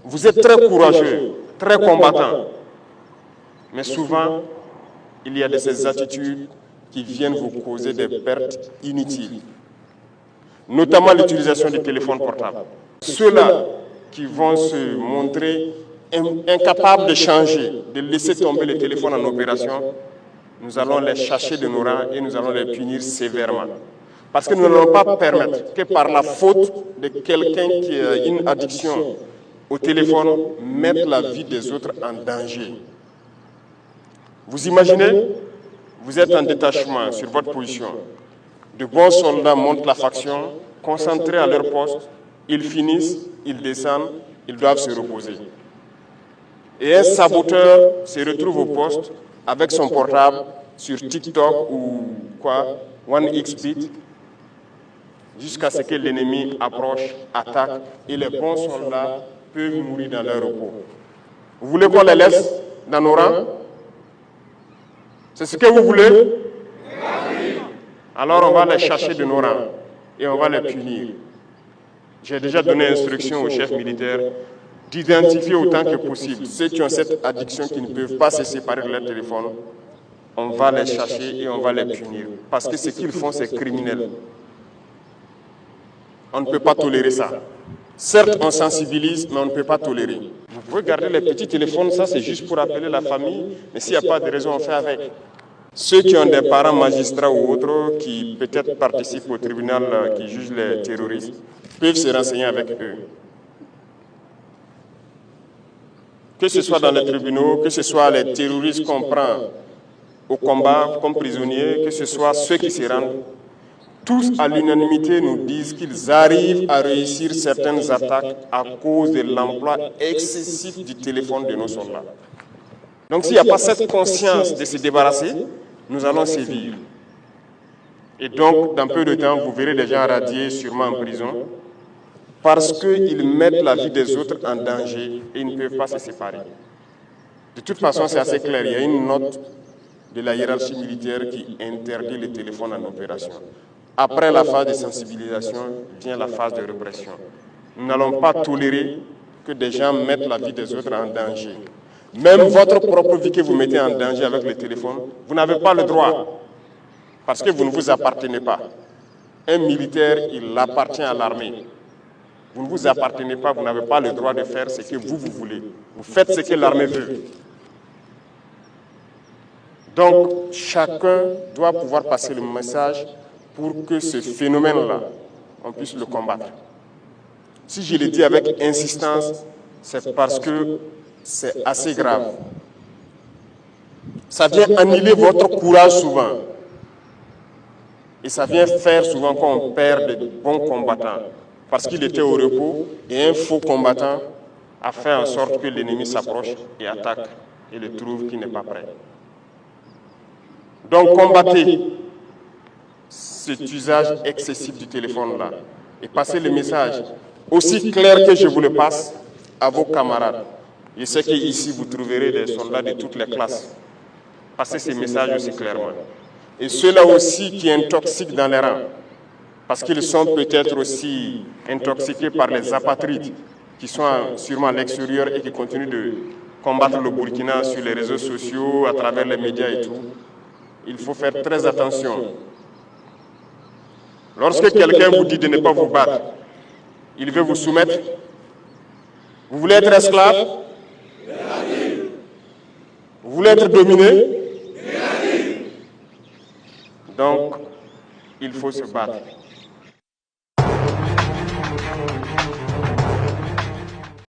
Vous êtes très courageux, très combattant. Mais souvent, il y a de ces attitudes qui viennent vous causer des pertes inutiles. Notamment l'utilisation du téléphone portable. Ceux-là qui vont se montrer incapables de changer, de laisser tomber le téléphone en opération, nous allons les chasser de nos rangs et nous allons les punir sévèrement. Parce que nous n'allons pas permettre que par la faute de quelqu'un qui a une addiction au téléphone, mettre la vie des autres en danger. Vous imaginez, vous êtes en détachement sur votre position. De bons soldats montent la faction, concentrés à leur poste, ils finissent, ils descendent, ils doivent se reposer. Et un saboteur se retrouve au poste avec son portable sur TikTok ou quoi, 1xBit, jusqu'à ce que l'ennemi approche, attaque, et les bons soldats peuvent mourir dans leur repos. Vous voulez qu'on les laisse dans nos rangs? C'est ce que vous voulez? Alors on va les chercher de nos rangs et on va les punir. J'ai déjà donné instruction aux chefs militaires d'identifier autant que possible ceux qui ont cette addiction qui ne peuvent pas se séparer de leur téléphone. On va les chercher et on va les punir. Parce que ce qu'ils font, c'est criminel. On ne peut pas tolérer ça. Certes, on sensibilise, mais on ne peut pas tolérer. Vous pouvez garder les petits téléphones, ça c'est juste pour appeler la famille, mais s'il n'y a pas de raison, on fait avec. Ceux qui ont des parents magistrats ou autres qui peut-être participent au tribunal qui juge les terroristes peuvent se renseigner avec eux. Que ce soit dans les tribunaux, que ce soit les terroristes qu'on prend au combat comme prisonniers, que ce soit ceux qui se rendent, tous à l'unanimité nous disent qu'ils arrivent à réussir certaines attaques à cause de l'emploi excessif du téléphone de nos soldats. Donc s'il n'y a pas cette conscience de se débarrasser, nous allons sévir. Et donc, dans peu de temps, vous verrez des gens radiés, sûrement en prison, parce qu'ils mettent la vie des autres en danger et ils ne peuvent pas se séparer. De toute façon, c'est assez clair. Il y a une note de la hiérarchie militaire qui interdit les téléphones en opération. Après la phase de sensibilisation, vient la phase de répression. Nous n'allons pas tolérer que des gens mettent la vie des autres en danger. Même votre propre vie que vous mettez en danger avec le téléphone, vous n'avez pas le droit, parce que vous ne vous appartenez pas. Un militaire, il appartient à l'armée. Vous ne vous appartenez pas, vous n'avez pas le droit de faire ce que vous voulez. Vous faites ce que l'armée veut. Donc, chacun doit pouvoir passer le message pour que ce phénomène-là, on puisse le combattre. Si je le dis avec insistance, c'est parce que c'est assez grave. Ça vient annihiler votre courage souvent. Et ça vient faire souvent qu'on perd de bons combattants. Parce qu'il était au repos et un faux combattant a fait en sorte que l'ennemi s'approche et attaque et le trouve qu'il n'est pas prêt. Donc combattez cet usage excessif du téléphone-là et passez le message aussi clair que je vous le passe à vos camarades. Je sais qu'ici, vous trouverez des soldats de toutes les classes. Passez ces messages aussi clairement. Et ceux-là aussi qui intoxiquent dans les rangs, parce qu'ils sont peut-être aussi intoxiqués par les apatrides qui sont sûrement à l'extérieur et qui continuent de combattre le Burkina sur les réseaux sociaux, à travers les médias et tout. Il faut faire très attention. Lorsque quelqu'un vous dit de ne pas vous battre, il veut vous soumettre. Vous voulez être esclave? Vous voulez être dominé? Donc, il faut se battre.